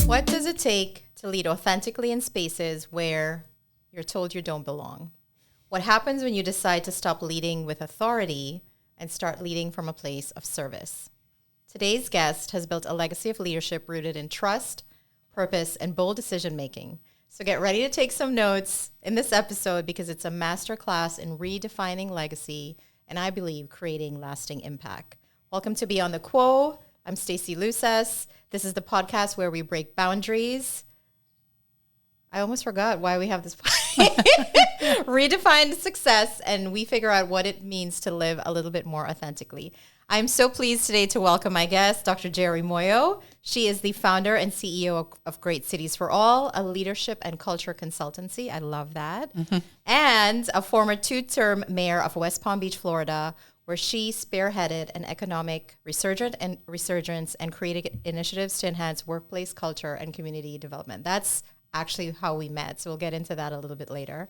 What does it take to lead authentically in spaces where you're told you don't belong? What happens when you decide to stop leading with authority and start leading from a place of service? Today's guest has built a legacy of leadership rooted in trust, purpose, and bold decision-making. So get ready to take some notes in this episode because it's a masterclass in redefining legacy and, I believe, creating lasting impact. Welcome to Beyond the Quo. I'm Stacey Luces. This is the podcast where we break boundaries. I almost forgot why we have this redefine success, and we figure out what it means to live a little bit more authentically. I'm so pleased today to welcome my guest, Dr. Jeri Muoio. She is the founder and CEO of Great Cities for All, a leadership and culture consultancy. I love that. And a former two-term mayor of West Palm Beach, Florida, where she spearheaded an economic resurgence and created initiatives to enhance workplace culture and community development. That's actually how we met, so we'll get into that a little bit later.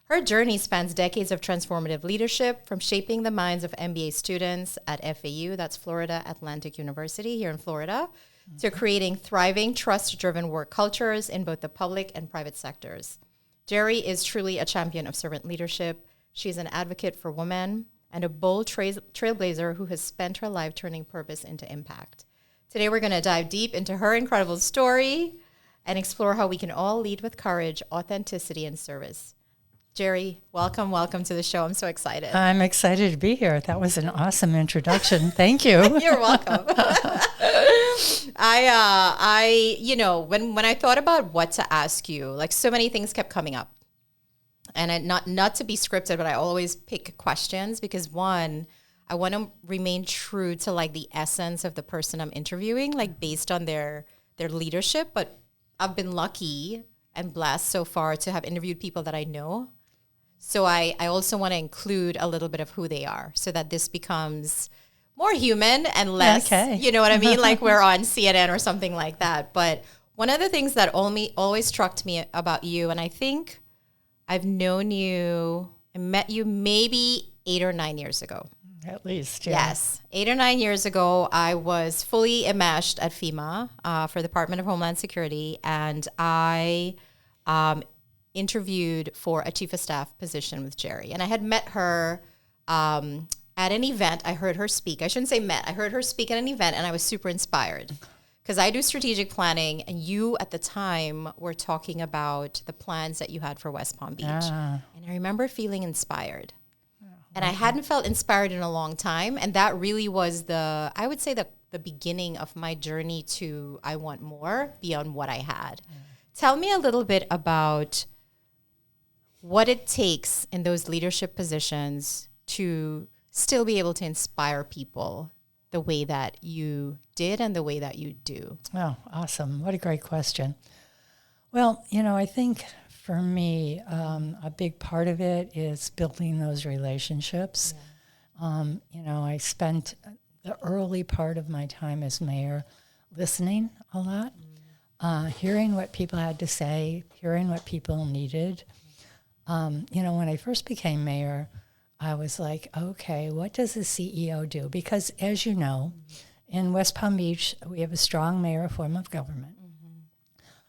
Her journey spans decades of transformative leadership, from shaping the minds of MBA students at FAU, that's Florida Atlantic University here in Florida, to creating thriving, trust-driven work cultures in both the public and private sectors. Jeri is truly a champion of servant leadership. She's an advocate for women and a bold trailblazer who has spent her life turning purpose into impact. Today, we're going to dive deep into her incredible story and explore how we can all lead with courage, authenticity, and service. Jeri, welcome to the show. I'm so excited. I'm excited to be here. That was an awesome introduction. Thank you. You're welcome. When I thought about what to ask you, like so many things kept coming up. And not to be scripted, but I always pick questions because one, I want to remain true to like the essence of the person I'm interviewing, like based on their leadership. But I've been lucky and blessed so far to have interviewed people that I know. So I also want to include a little bit of who they are so that this becomes more human and less, you know what I mean? Like we're on CNN or something like that. But one of the things that always struck me about you, and I think I've known you, I met you maybe 8 or 9 years ago. At least, yeah. Yes. 8 or 9 years ago, I was fully enmeshed at FEMA for the Department of Homeland Security, and I interviewed for a chief of staff position with Jeri. And I had met her at an event. I heard her speak. I shouldn't say met. I heard her speak at an event, and I was super inspired because I do strategic planning, and you at the time were talking about the plans that you had for West Palm Beach. And I remember feeling inspired. And I hadn't felt inspired in a long time. And that really was the beginning of my journey to I want more beyond what I had. Tell me a little bit about what it takes in those leadership positions to still be able to inspire people the way that you did and the way that you do. Oh, awesome. What a great question. Well, I think for me, a big part of it is building those relationships. Yeah. I spent the early part of my time as mayor listening a lot, hearing what people had to say, hearing what people needed. When I first became mayor, I was like, okay, what does a CEO do? Because as you know, in West Palm Beach, we have a strong mayor form of government,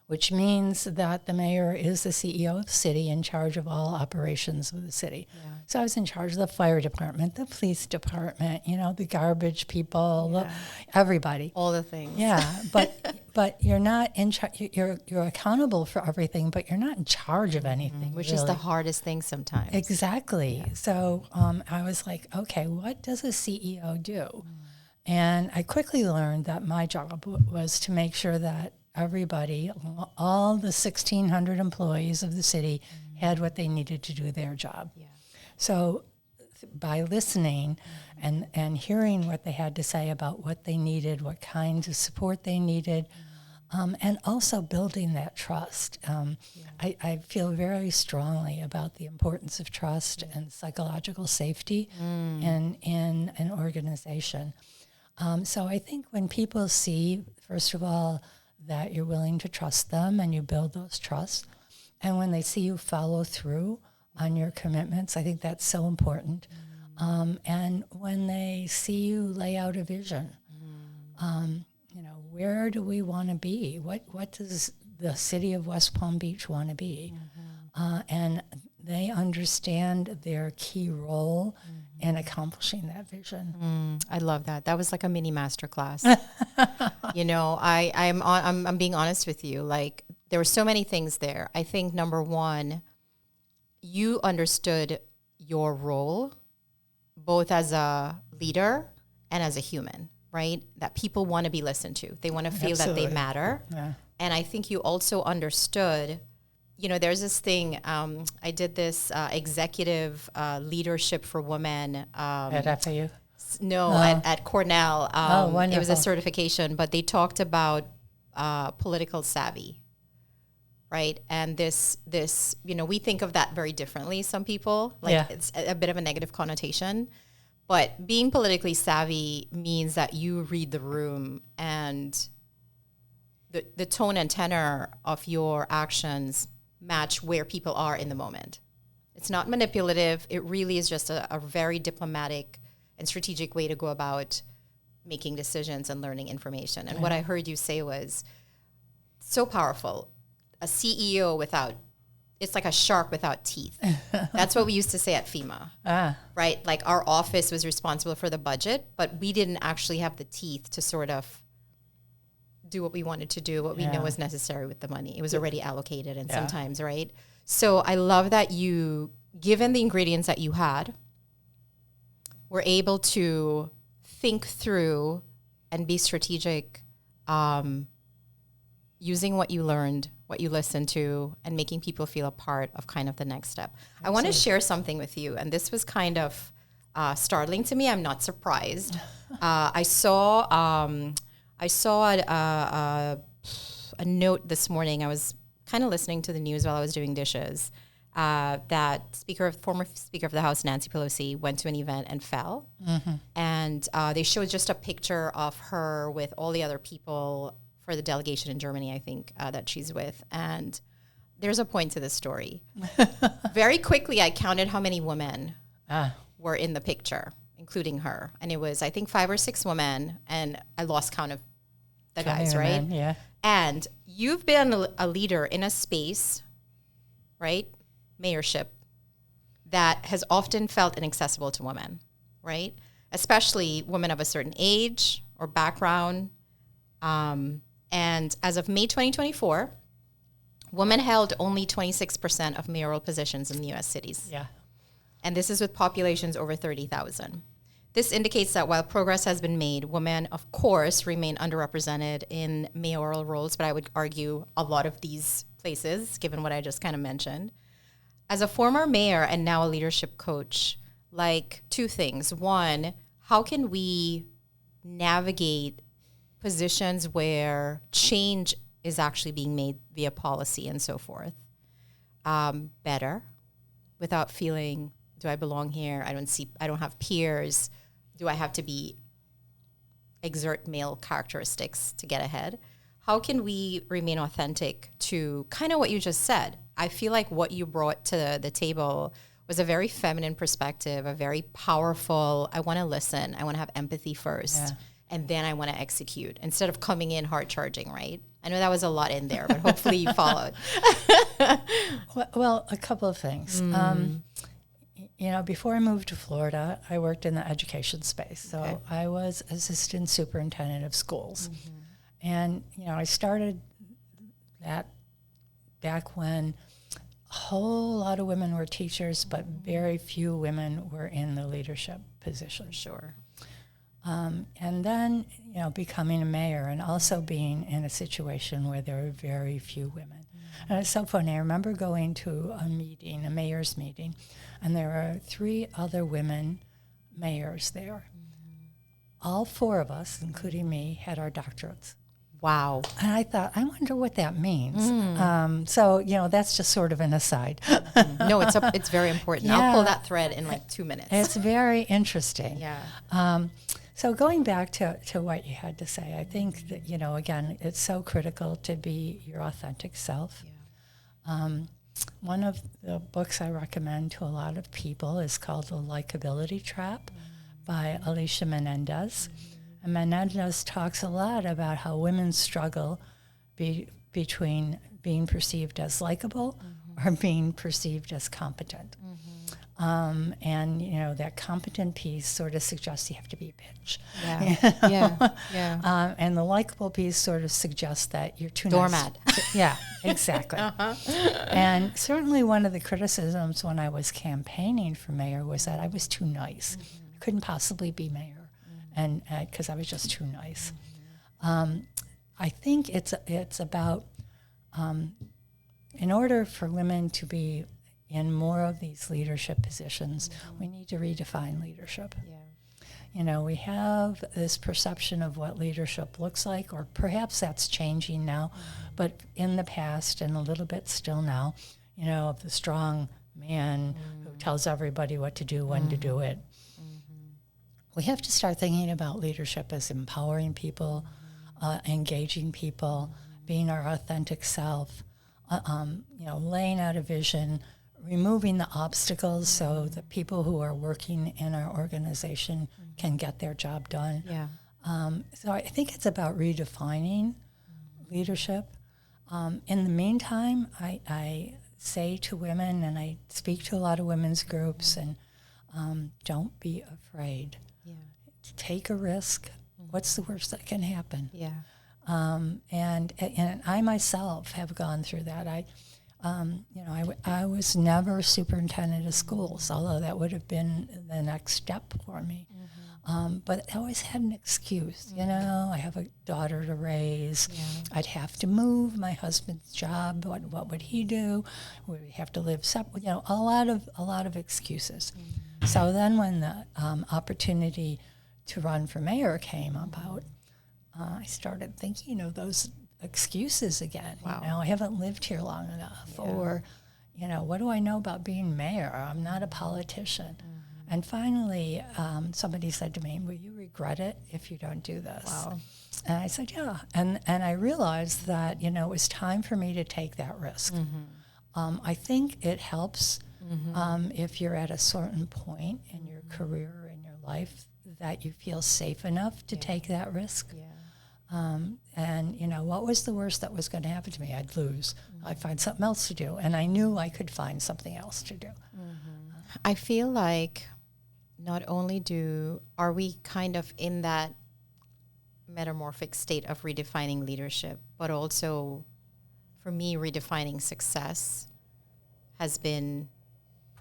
which means that the mayor is the CEO of the city in charge of all operations of the city. Yeah. So I was in charge of the fire department, the police department, the garbage people, everybody. All the things. Yeah, but you're not in charge. You're accountable for everything, but you're not in charge of anything. Which is the hardest thing sometimes. Exactly. Yeah. So I was like, okay, what does a CEO do? And I quickly learned that my job was to make sure that everybody, all the 1,600 employees of the city, had what they needed to do their job. Yeah. So by listening and hearing what they had to say about what they needed, what kinds of support they needed, and also building that trust. I feel very strongly about the importance of trust and psychological safety in an organization. So I think when people see, first of all, that you're willing to trust them and you build those trusts, and when they see you follow through on your commitments, I think that's so important. And when they see you lay out a vision, where do we want to be? What does the city of West Palm Beach want to be? And they understand their key role in accomplishing that vision. I love that. That was like a mini masterclass. I'm being honest with you. Like, there were so many things there. I think number one, you understood your role both as a leader and as a human, right? That people want to be listened to. They want to feel that they matter. Yeah. And I think you also understood, there's this thing, I did this executive leadership for women. At FAU? No, at Cornell. It was a certification, but they talked about political savvy, right? And this, we think of that very differently. Some people, it's a bit of a negative connotation, but being politically savvy means that you read the room and the tone and tenor of your actions match where people are in the moment. It's not manipulative. It really is just a very diplomatic and strategic way to go about making decisions and learning information. And what I heard you say was so powerful. A CEO it's like a shark without teeth. That's what we used to say at FEMA, right? Like, our office was responsible for the budget, but we didn't actually have the teeth to sort of do what we wanted to do, what we know was necessary with the money. It was already allocated, and sometimes, right? So I love that you, given the ingredients that you had, were able to think through and be strategic, using what you learned, what you listened to, and making people feel a part of kind of the next step. Absolutely. I want to share something with you, and this was kind of startling to me. I'm not surprised. I saw a note this morning. I was kind of listening to the news while I was doing dishes, that former Speaker of the House, Nancy Pelosi, went to an event and fell. And they showed just a picture of her with all the other people for the delegation in Germany, I think, that she's with. And there's a point to this story. Very quickly, I counted how many women were in the picture, including her. And it was, I think, 5 or 6 women, and I lost count of the guys, right? Men, yeah. And you've been a leader in a space, right, mayorship, that has often felt inaccessible to women, right? Especially women of a certain age or background. And as of May 2024, women held only 26% of mayoral positions in the U.S. cities. Yeah. And this is with populations over 30,000. This indicates that while progress has been made, women, of course, remain underrepresented in mayoral roles, but I would argue a lot of these places, given what I just kind of mentioned. As a former mayor and now a leadership coach, like, 2 things. One, how can we navigate positions where change is actually being made via policy and so forth better, without feeling, do I belong here? I don't have peers. Do I have to exert male characteristics to get ahead? How can we remain authentic to kind of what you just said? I feel like what you brought to the table was a very feminine perspective, a very powerful, I want to listen, I want to have empathy first, and then I want to execute, instead of coming in hard charging, right? I know that was a lot in there, but hopefully you followed. Well, a couple of things. Before I moved to Florida, I worked in the education space. So I was assistant superintendent of schools. And, I started that back when a whole lot of women were teachers, but very few women were in the leadership position. Sure. And then, becoming a mayor and also being in a situation where there were very few women. And it's so funny. I remember going to a mayor's meeting, and there were 3 other women mayors there. All 4 of us, including me, had our doctorates. Wow. And I thought, I wonder what that means. So, that's just sort of an aside. No, it's very important. Yeah. I'll pull that thread in like 2 minutes. It's very interesting. Yeah. So going back to what you had to say, I think that, again, it's so critical to be your authentic self. Yeah. One of the books I recommend to a lot of people is called The Likability Trap by Alicia Menendez. And Menendez talks a lot about how women struggle between being perceived as likable or being perceived as competent. And, you know, that competent piece sort of suggests you have to be a bitch. And the likable piece sort of suggests that you're too doormat. Nice. Yeah, exactly. And certainly one of the criticisms when I was campaigning for mayor was that I was too nice. I couldn't possibly be mayor, and because I was just too nice. I think it's about, in order for women to be in more of these leadership positions, we need to redefine leadership. You know, we have this perception of what leadership looks like, or perhaps that's changing now, but in the past, and a little bit still now, you know, of the strong man who tells everybody what to do, when to do it. We have to start thinking about leadership as empowering people, engaging people, being our authentic self, you know, laying out a vision, removing the obstacles so that people who are working in our organization can get their job done. So I think it's about redefining leadership. In the meantime, I say to women, and I speak to a lot of women's groups, and don't be afraid. Take a risk. What's the worst that can happen? And I myself have gone through that. You know, I was never superintendent of schools, although that would have been the next step for me. But I always had an excuse. You know, I have a daughter to raise. I'd have to move. My husband's job. What would he do? Would we have to live separate? You know, a lot of excuses. So then, when the opportunity to run for mayor came about, I started thinking of those excuses again. You know, I haven't lived here long enough, or, you know, what do I know about being mayor? I'm not a politician. And finally, somebody said to me, will you regret it if you don't do this? And I said, yeah. And I realized that, you know, it was time for me to take that risk. I think it helps if you're at a certain point in your career, in your life, that you feel safe enough to take that risk. And, you know, what was the worst that was going to happen to me? I'd lose. I'd find something else to do. And I knew I could find something else to do. I feel like not only are we kind of in that metamorphic state of redefining leadership, but also for me, redefining success has been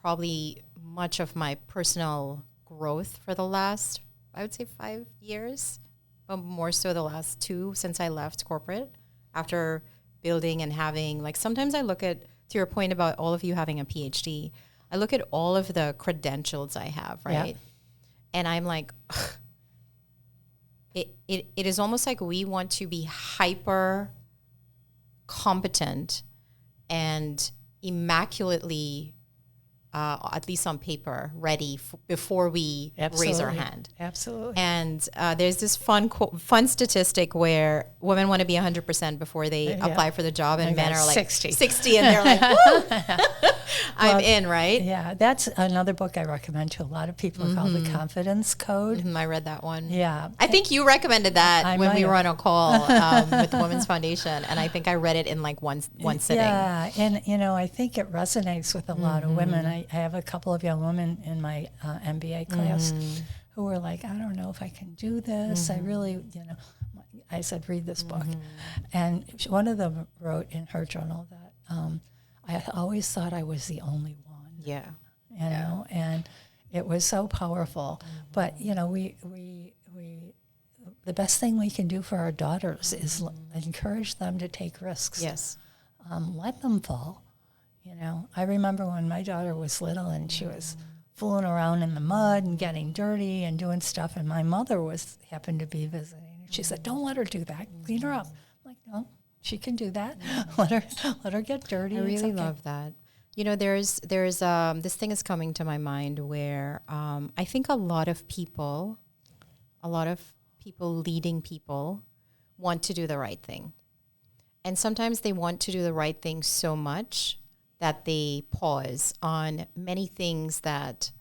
probably much of my personal growth for the last, I would say, 5 years. But more so the last 2 since I left corporate, after building and having, like, sometimes I look at, to your point about all of you having a PhD, I look at all of the credentials I have, right? And I'm like, it is almost like we want to be hyper competent and immaculately, at least on paper, ready before we raise our hand. And there's this fun statistic where women want to be 100% before they apply for the job, and men are like 60, and they're like, woo! I'm in, right? Yeah, that's another book I recommend to a lot of people called The Confidence Code. I read that one. Yeah. I think you recommended that when we were on a call with the Women's Foundation, and I think I read it in like one sitting. Yeah, and, you know, I think it resonates with a lot of women. I have a couple of young women in my MBA class who were like, I don't know if I can do this. I really, you know, I said, read this book. And one of them wrote in her journal that I always thought I was the only one. You know, and it was so powerful. But, you know, we the best thing we can do for our daughters is encourage them to take risks. Let them fall. You know, I remember when my daughter was little and she was fooling around in the mud and getting dirty and doing stuff, and my mother happened to be visiting. She said, "Don't let her do that. Clean her up." I'm like, no, she can do that. Let her get dirty. I really love that. You know, there's this thing is coming to my mind where I think a lot of people leading people want to do the right thing. And sometimes they want to do the right thing so much that they pause on many things that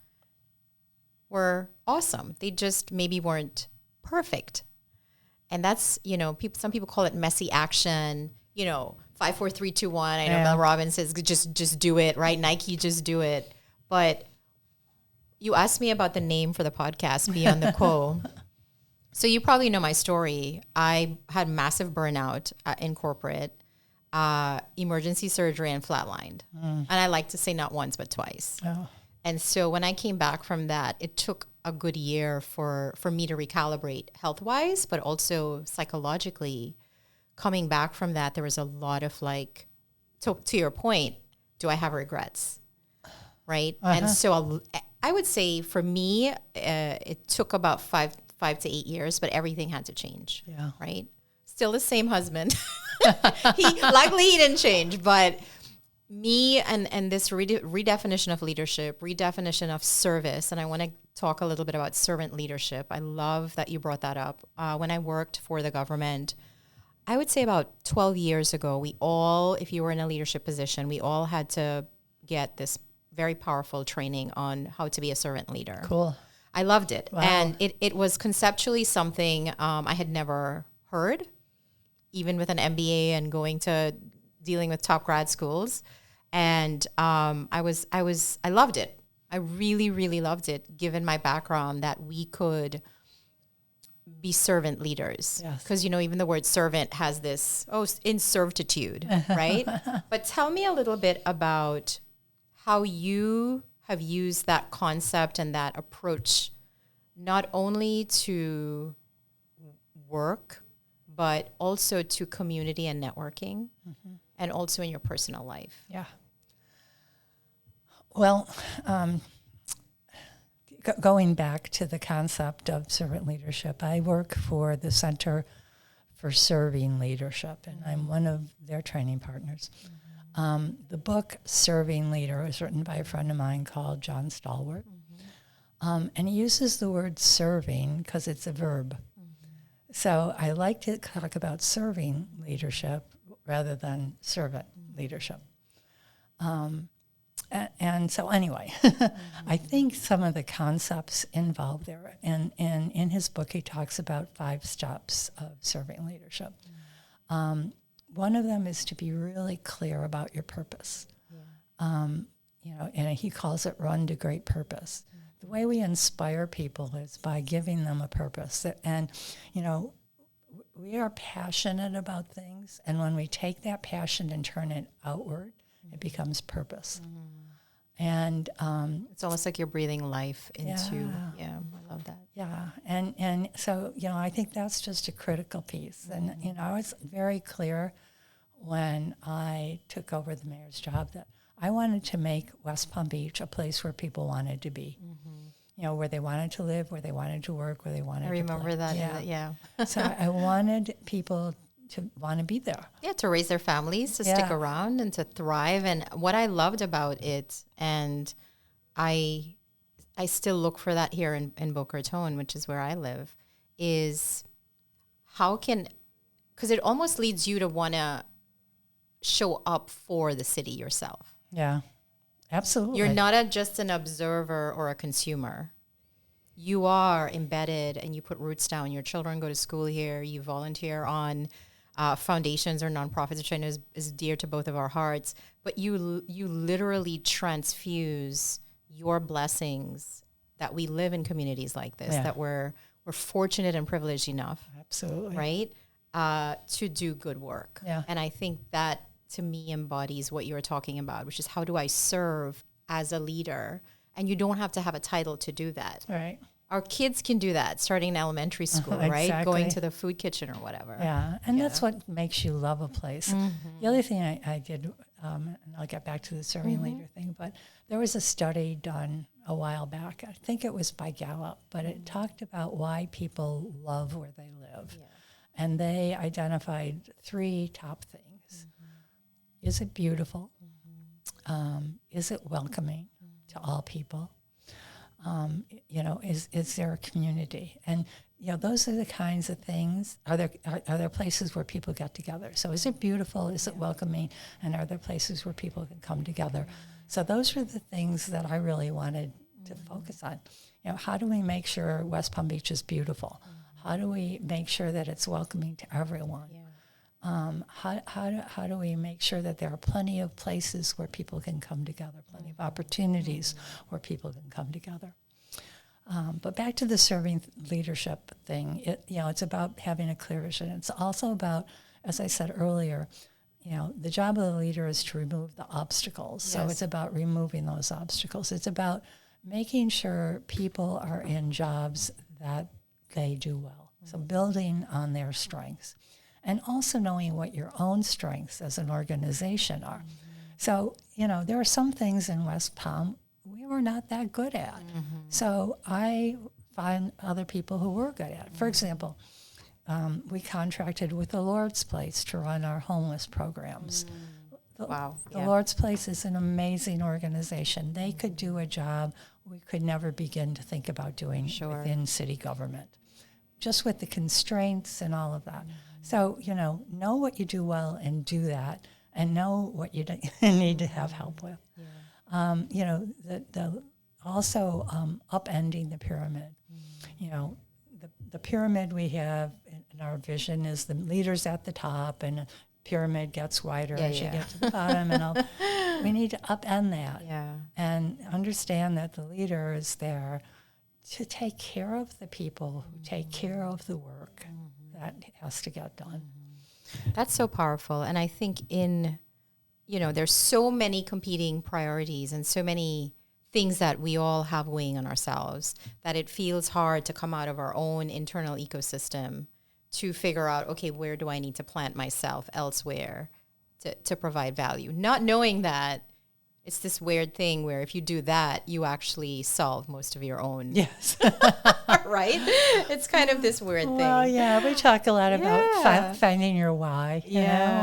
were awesome. They just maybe weren't perfect. And that's, some people call it messy action, 5, 4, 3, 2, 1. I know Mel Robbins says, just do it, right? Nike, just do it. But you asked me about the name for the podcast, Beyond the Quo. So you probably know my story. I had massive burnout in corporate, emergency surgery, and flatlined. And I like to say not once, but twice. Oh. And so when I came back from that, it took a good year for me to recalibrate health-wise, but also psychologically. Coming back from that, there was a lot of to your point, do I have regrets? Right? And so I would say for me, it took about 5 to 8 years, but everything had to change. Yeah. Right? Still the same husband. Luckily he didn't change, but me and this redefinition of leadership, redefinition of service, and I want to talk a little bit about servant leadership. I love that you brought that up. When I worked for the government, I would say about 12 years ago, we all, if you were in a leadership position, we all had to get this very powerful training on how to be a servant leader. Cool. I loved it. Wow. And it was conceptually something I had never heard, even with an MBA and dealing with top grad schools. And I loved it. I really, really loved it, given my background, that we could be servant leaders. Yes. Because, even the word servant has this, in servitude, right? But tell me a little bit about how you have used that concept and that approach, not only to work, but also to community and networking, and also in your personal life. Yeah. Well, going back to the concept of servant leadership, I work for the Center for Serving Leadership, and I'm one of their training partners. The book Serving Leader was written by a friend of mine called John Stallworth, and he uses the word serving because it's a verb. So I like to talk about serving leadership rather than servant leadership. And so anyway, I think some of the concepts involved there, and in his book he talks about 5 steps of serving leadership. One of them is to be really clear about your purpose. And he calls it run to great purpose. The way we inspire people is by giving them a purpose. And, we are passionate about things, and when we take that passion and turn it outward, it becomes purpose. And it's almost like you're breathing life into, I love that. Yeah, and so, I think that's just a critical piece. And, I was very clear when I took over the mayor's job that I wanted to make West Palm Beach a place where people wanted to be. Where they wanted to live, where they wanted to work, where they wanted to play. I remember that. Yeah. So I wanted people to want to be there. Yeah, to raise their families, to stick around and to thrive. And what I loved about it, and I still look for that here in Boca Raton, which is where I live, is because it almost leads you to want to show up for the city yourself. Yeah, absolutely. You're not just an observer or a consumer. You are embedded and you put roots down. Your children go to school here. You volunteer on foundations or nonprofits, which I know is dear to both of our hearts. But you literally transfuse your blessings that we live in communities like this, that we're fortunate and privileged enough. Absolutely. Right? To do good work. Yeah. And I think that, to me, embodies what you're talking about, which is how do I serve as a leader? And you don't have to have a title to do that. Right. Our kids can do that starting in elementary school, right? Exactly. Going to the food kitchen or whatever. Yeah, and that's what makes you love a place. The other thing I did, and I'll get back to the serving leader thing, but there was a study done a while back. I think it was by Gallup, but it talked about why people love where they live. Yeah. And they identified 3 top things. Is it beautiful? Is it welcoming to all people? Is there a community? And those are the kinds of things. Are there places where people get together? So is it beautiful? Is it welcoming? And are there places where people can come together? So those are the things that I really wanted to focus on. How do we make sure West Palm Beach is beautiful? how do we make sure that it's welcoming to everyone? How do we make sure that there are plenty of places where people can come together, plenty of opportunities where people can come together? But back to the serving leadership thing, it's about having a clear vision. It's also about, as I said earlier, the job of the leader is to remove the obstacles. Yes. So it's about removing those obstacles. It's about making sure people are in jobs that they do well. So building on their strengths. And also knowing what your own strengths as an organization are. So, there are some things in West Palm we were not that good at. So I find other people who were good at it. For example, we contracted with the Lord's Place to run our homeless programs. The Lord's Place is an amazing organization. They could do a job we could never begin to think about doing within city government, just with the constraints and all of that. So, know what you do well and do that, and know what you need to have help with. Also upending the pyramid. The pyramid we have in our vision is the leaders at the top, and the pyramid gets wider as you get to the bottom. And we need to upend that and understand that the leader is there to take care of the people who take care of the work that has to get done. That's so powerful. And I think there's so many competing priorities and so many things that we all have weighing on ourselves that it feels hard to come out of our own internal ecosystem to figure out, okay, where do I need to plant myself elsewhere to provide value? Not knowing that it's this weird thing where if you do that, you actually solve most of your own. Yes. Right? It's kind of this weird thing. Well, we talk a lot about finding your why.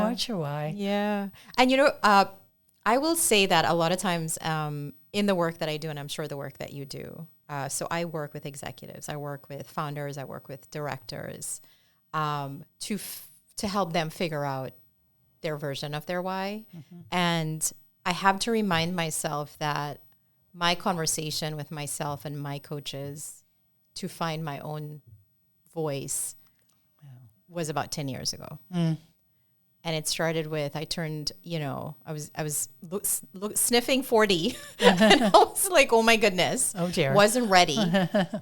What's your why? Yeah. And, I will say that a lot of times in the work that I do, and I'm sure the work that you do, so I work with executives, I work with founders, I work with directors to help them figure out their version of their why. And I have to remind myself that my conversation with myself and my coaches to find my own voice was about 10 years ago. And it started with, I turned, I was sniffing 40. And I was like, oh my goodness. Oh dear. Wasn't ready,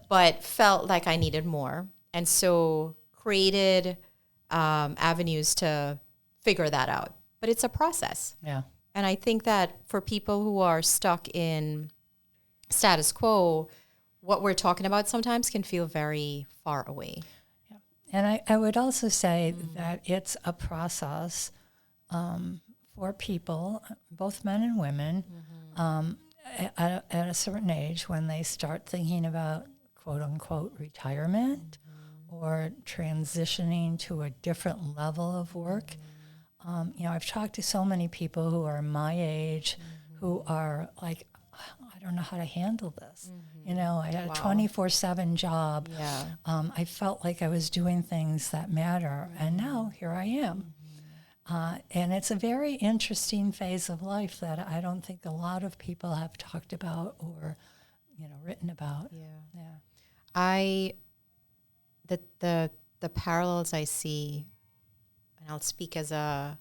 but felt like I needed more. And so created avenues to figure that out. But it's a process. Yeah. And I think that for people who are stuck in status quo, what we're talking about sometimes can feel very far away. Yeah. And I would also say that it's a process for people, both men and women, at a certain age when they start thinking about quote unquote retirement or transitioning to a different level of work. I've talked to so many people who are my age who are like, I don't know how to handle this. I had a 24/7 job. Yeah. I felt like I was doing things that matter. And now here I am. And it's a very interesting phase of life that I don't think a lot of people have talked about or, written about. Yeah. The parallels I see, and I'll speak as a,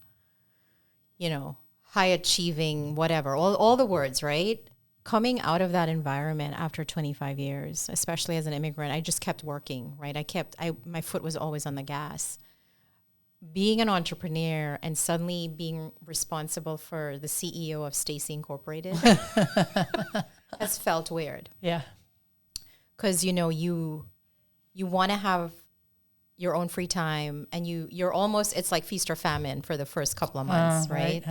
high achieving, whatever, all the words, right? Coming out of that environment after 25 years, especially as an immigrant, I just kept working, right? My foot was always on the gas. Being an entrepreneur and suddenly being responsible for the CEO of Stacey Incorporated has felt weird. Yeah. Because, you want to have your own free time and you're almost, it's like feast or famine for the first couple of months, right?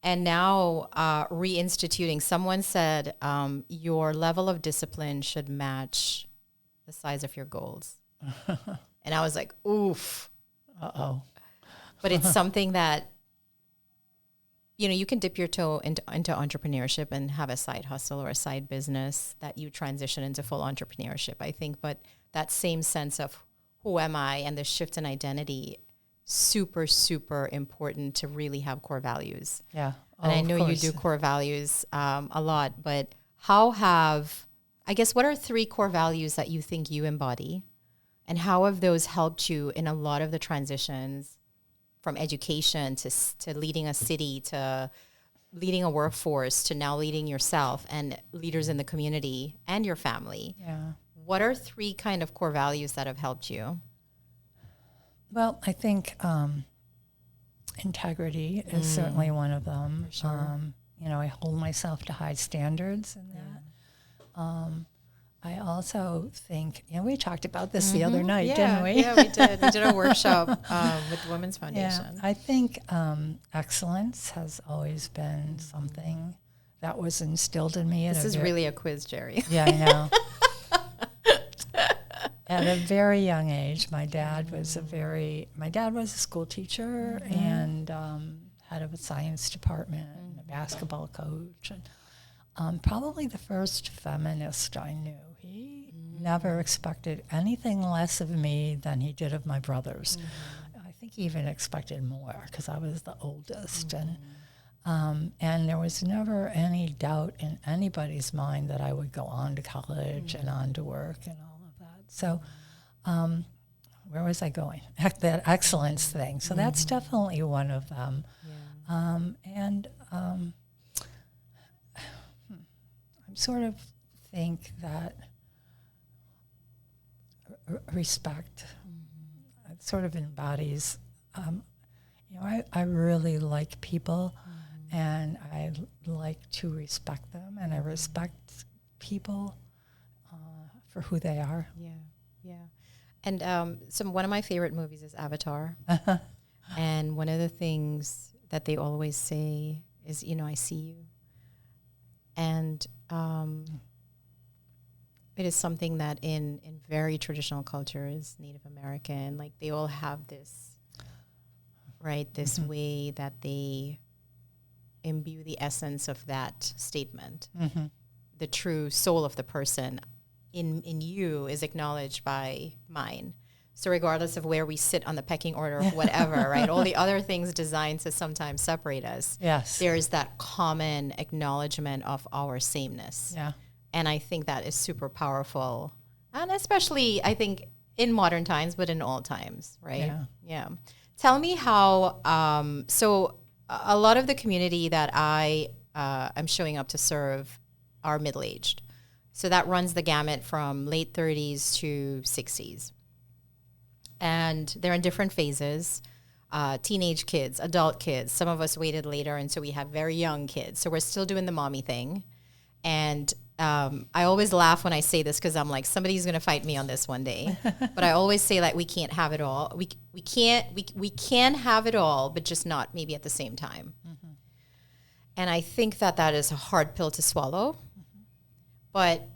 And now reinstituting, someone said your level of discipline should match the size of your goals. And I was like, oof. Uh-oh. But it's something that, you can dip your toe into entrepreneurship and have a side hustle or a side business that you transition into full entrepreneurship, I think. But that same sense of who am I and the shift in identity, super, super important to really have core values. Yeah. And I know you do core values a lot, but what are 3 core values that you think you embody And how have those helped you in a lot of the transitions from education to leading a city, to leading a workforce, to now leading yourself and leaders in the community and your family? Yeah. What are 3 kind of core values that have helped you? Well, I think integrity is certainly one of them. For sure. I hold myself to high standards in that. I also think, we talked about this the other night, didn't we? Yeah, we did. We did a workshop with the Women's Foundation. Yeah, I think excellence has always been something that was instilled in me. This is really a quiz, Jeri. Yeah, I know. At a very young age, my dad was a school teacher and head of a science department and a basketball coach, and probably the first feminist I knew. He never expected anything less of me than he did of my brothers. I think he even expected more because I was the oldest, and there was never any doubt in anybody's mind that I would go on to college and on to work and all of that. So where was I going? That excellence thing. So that's definitely one of them. And I sort of think that respect sort of embodies, I really like people and I like to respect them, and I respect people for who they are. Yeah. And one of my favorite movies is Avatar. And one of the things that they always say is, I see you. And it is something that in very traditional cultures, Native American, like they all have this, right, this way that they imbue the essence of that statement. The true soul of the person in you is acknowledged by mine. So regardless of where we sit on the pecking order of whatever, right, all the other things designed to sometimes separate us, there is that common acknowledgement of our sameness. Yeah. And I think that is super powerful. And especially, I think, in modern times, but in all times, right? Yeah. Tell me how, so a lot of the community that I am showing up to serve are middle-aged. So that runs the gamut from late 30s to 60s. And they're in different phases, teenage kids, adult kids. Some of us waited later, and so we have very young kids. So we're still doing the mommy thing. And I always laugh when I say this because I'm like, somebody's going to fight me on this one day. But I always say that we can't have it all. We can have it all, but just not maybe at the same time. And I think that is a hard pill to swallow. But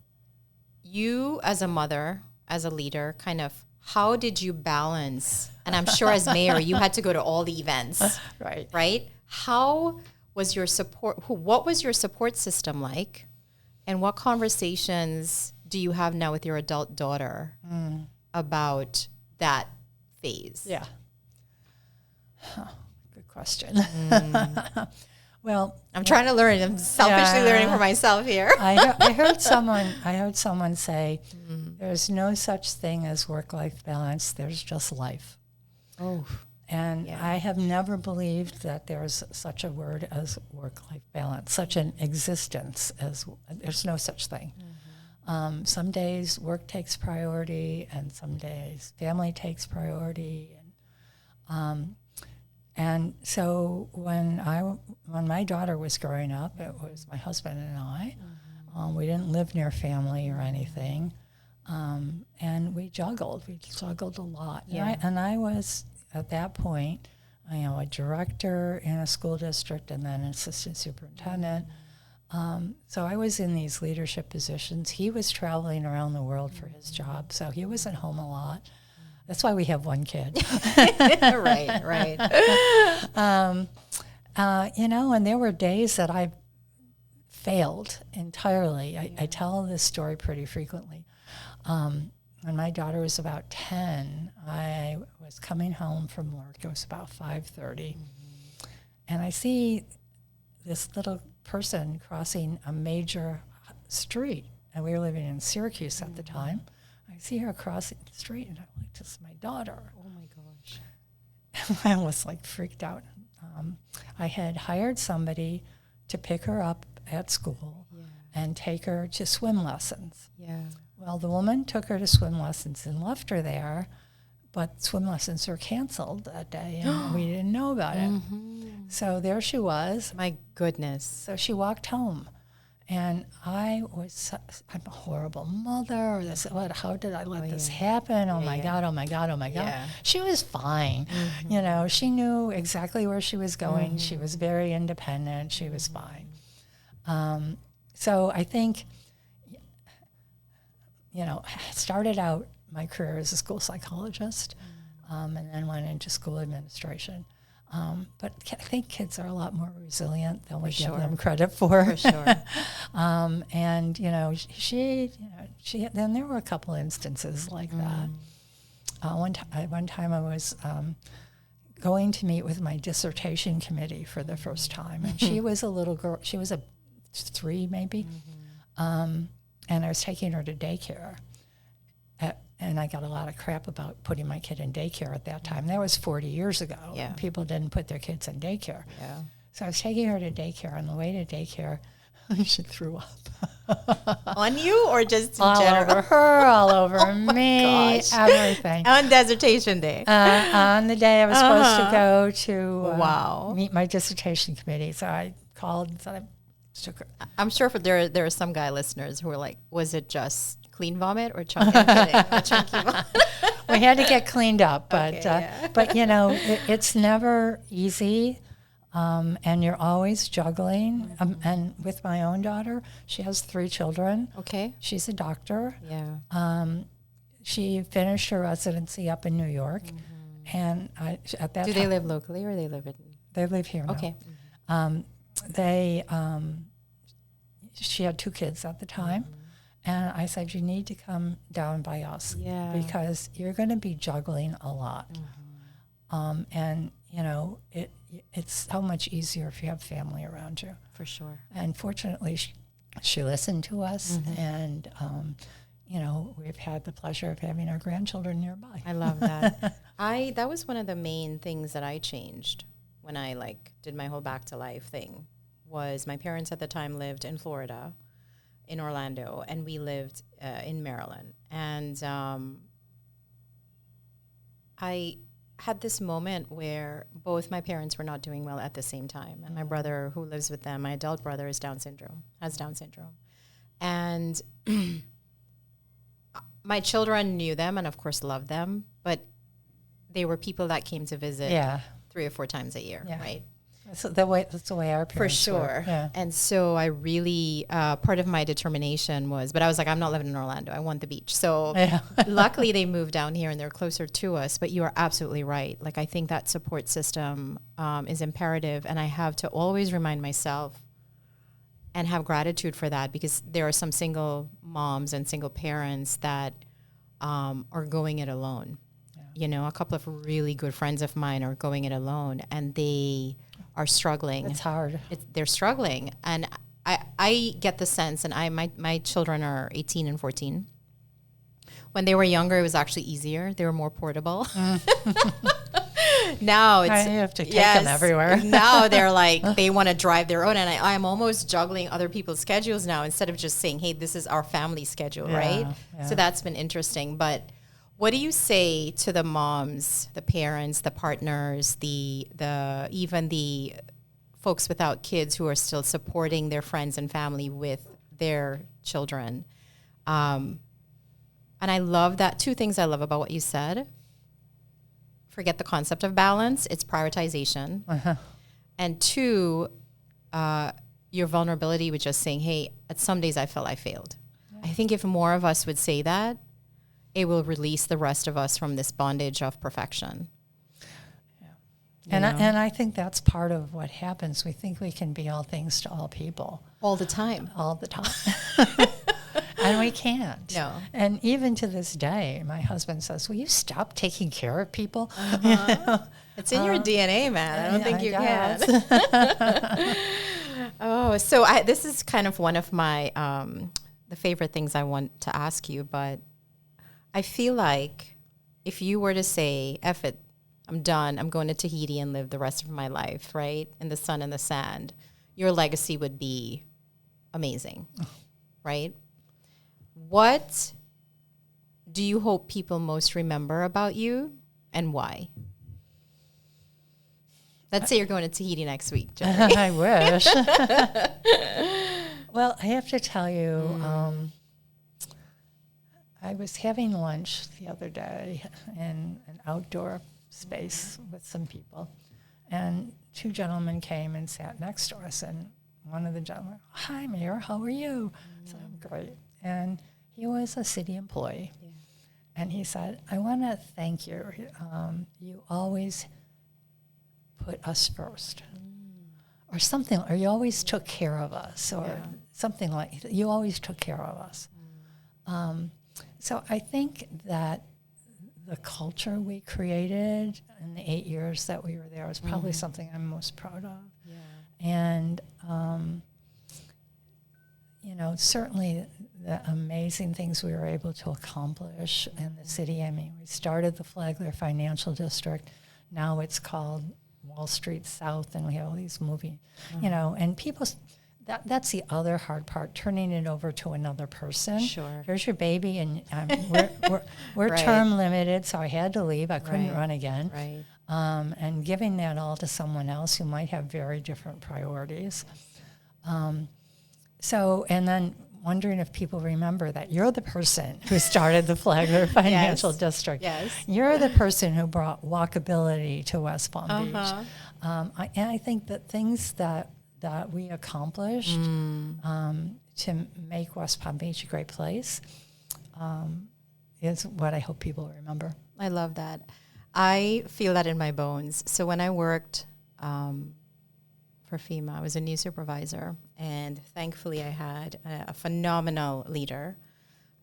you as a mother, as a leader, kind of, how did you balance? And I'm sure as mayor, you had to go to all the events, right? How was your support? What was your support system like? And what conversations do you have now with your adult daughter about that phase? Yeah. Good question. Well, I'm trying to learn. I'm selfishly learning for myself here. I heard someone say, "There's no such thing as work-life balance. There's just life." Oh, and I have never believed that there's such a word as work-life balance, such an existence as there's no such thing. Some days work takes priority, and some days family takes priority, and so when my daughter was growing up, it was my husband and I. We didn't live near family or anything, and we juggled. We juggled a lot. Yeah. And I was at that point, a director in a school district, and then an assistant superintendent. So I was in these leadership positions. He was traveling around the world for his job, so he wasn't home a lot. That's why we have one kid. Right. And there were days that I failed entirely. I tell this story pretty frequently. When my daughter was about 10, I was coming home from work. It was about 5:30. And I see this little person crossing a major street. And we were living in Syracuse at the time. I I see her crossing the street, and I'm like, this is my daughter. Oh my gosh. I was like freaked out. I had hired somebody to pick her up at school and take her to swim lessons. Yeah. Well, the woman took her to swim lessons and left her there, but swim lessons were canceled that day, and we didn't know about it. So there she was. My goodness. So she walked home. And I'm a horrible mother. How did I let this happen? Oh my God, oh my God, oh my God. Yeah. She was fine. You know, she knew exactly where she was going. She was very independent. She was fine. So I think, you know, I started out my career as a school psychologist and then went into school administration. But I think kids are a lot more resilient than we give them credit for. For sure. And you know, she. Then there were a couple instances like that. One time I was going to meet with my dissertation committee for the first time, and she was a little girl. She was a 3 maybe, and I was taking her to daycare. And I got a lot of crap about putting my kid in daycare at that time. That was 40 years ago. Yeah. People didn't put their kids in daycare. Yeah. So I was taking her to daycare. On the way to daycare, she threw up. On you or just in all general? over her, all over me, gosh. everything. On dissertation day. On the day I was supposed to go to meet my dissertation committee. So I called and said I took her. I'm sure there are some guy listeners who are like, was it just clean vomit or chunky? Or chunky vomit? We had to get cleaned up, but Okay, but you know, it's never easy, and you're always juggling. And with my own daughter, she has 3 children. Okay. She's a doctor. Yeah. She finished her residency up in New York, and at that Do time, they live locally or they live in? they live here now. Okay. She had 2 kids at the time. And I said, you need to come down by us because you're going to be juggling a lot. And, you know, it's so much easier if you have family around you. For sure. And fortunately, she listened to us. And, you know, we've had the pleasure of having our grandchildren nearby. I love that. That was one of the main things that I changed when I did my whole back to life thing. Was my parents at the time lived in Florida, in Orlando, and we lived in Maryland. And I had this moment where both my parents were not doing well at the same time. And my brother, who lives with them, my adult brother, has Down syndrome. And my children knew them and, of course, loved them. But they were people that came to visit 3 or 4 times a year, right? That's the way our parents For sure. were. Yeah. And so I really, part of my determination was, but I was like, I'm not living in Orlando. I want the beach. So luckily they moved down here and they're closer to us. But you are absolutely right. Like, I think that support system is imperative. And I have to always remind myself and have gratitude for that, because there are some single moms and single parents that are going it alone. Yeah. You know, a couple of really good friends of mine are going it alone, and they are struggling. It's hard. They're struggling. And I get the sense, and my children are 18 and 14. When they were younger, it was actually easier. They were more portable. Now it's... You have to take them everywhere. Now they're like, they want to drive their own. And I'm almost juggling other people's schedules now instead of just saying, hey, this is our family schedule, right? Yeah. So that's been interesting. But what do you say to the moms, the parents, the partners, even the folks without kids who are still supporting their friends and family with their children? And I love that. 2 things I love about what you said. Forget the concept of balance. It's prioritization. And 2, your vulnerability with just saying, hey, at some days I felt I failed. I think if more of us would say that, it will release the rest of us from this bondage of perfection. And I think that's part of what happens. We think we can be all things to all people. All the time. All the time. And we can't. No. And even to this day, my husband says, will you stop taking care of people? It's in your DNA, man. I don't think you can. Oh, so this is kind of one of my the favorite things I want to ask you, but I feel like if you were to say, F it, I'm done, I'm going to Tahiti and live the rest of my life, right? In the sun and the sand, your legacy would be amazing, right? What do you hope people most remember about you and why? Let's say you're going to Tahiti next week, Jeri. I wish. Well, I have to tell you, I was having lunch the other day in an outdoor space with some people, and two gentlemen came and sat next to us, and one of the gentlemen, "Hi, Mayor, how are you?" So I'm great. And he was a city employee. Yeah. And he said, "I want to thank you. You always put us first." Or something, or you always took care of us, or something like that. You always took care of us. So I think that the culture we created in the 8 years that we were there was probably something I'm most proud of. Yeah. And, certainly the amazing things we were able to accomplish in the city. I mean, we started the Flagler Financial District. Now it's called Wall Street South, and we have all these movie, and people, that's the other hard part, turning it over to another person. Sure. Here's your baby, and we're Right. term limited, so I had to leave. I couldn't run again. Right. And giving that all to someone else who might have very different priorities. And then wondering if people remember that you're the person who started the Flagler Financial District. Yes. You're the person who brought walkability to West Palm Beach. And I think that things that we accomplished to make West Palm Beach a great place is what I hope people remember. I love that. I feel that in my bones. So when I worked for FEMA, I was a new supervisor, and thankfully I had a phenomenal leader,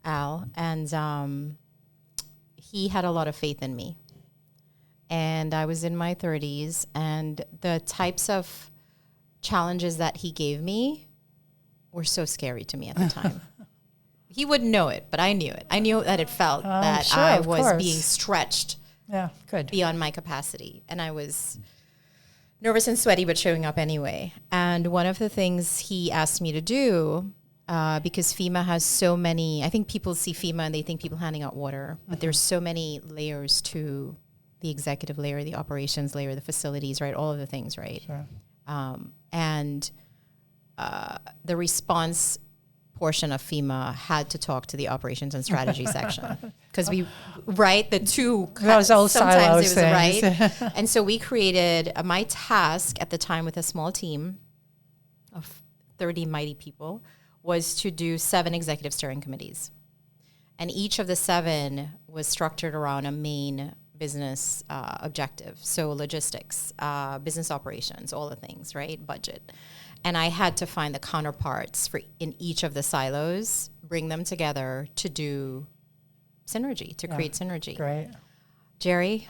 Al, and he had a lot of faith in me. And I was in my 30s, and the types of challenges that he gave me were so scary to me at the time. He wouldn't know it, but I knew it. I knew that it felt that sure, I of was course. being stretched Good. beyond my capacity. And I was nervous and sweaty, but showing up anyway. And one of the things he asked me to do, because FEMA has so many, I think people see FEMA and they think people handing out water, but there's so many layers to the executive layer, the operations layer, the facilities, right? All of the things, right? Sure. And the response portion of FEMA had to talk to the operations and strategy section because the two Those old sometimes silos it was things. right. And so we created my task at the time with a small team of 30 mighty people was to do 7 executive steering committees. And each of the 7 was structured around a main business objective. So logistics, business operations, all the things, right? Budget. And I had to find the counterparts in each of the silos, bring them together to do synergy, to create synergy. Great. Jeri,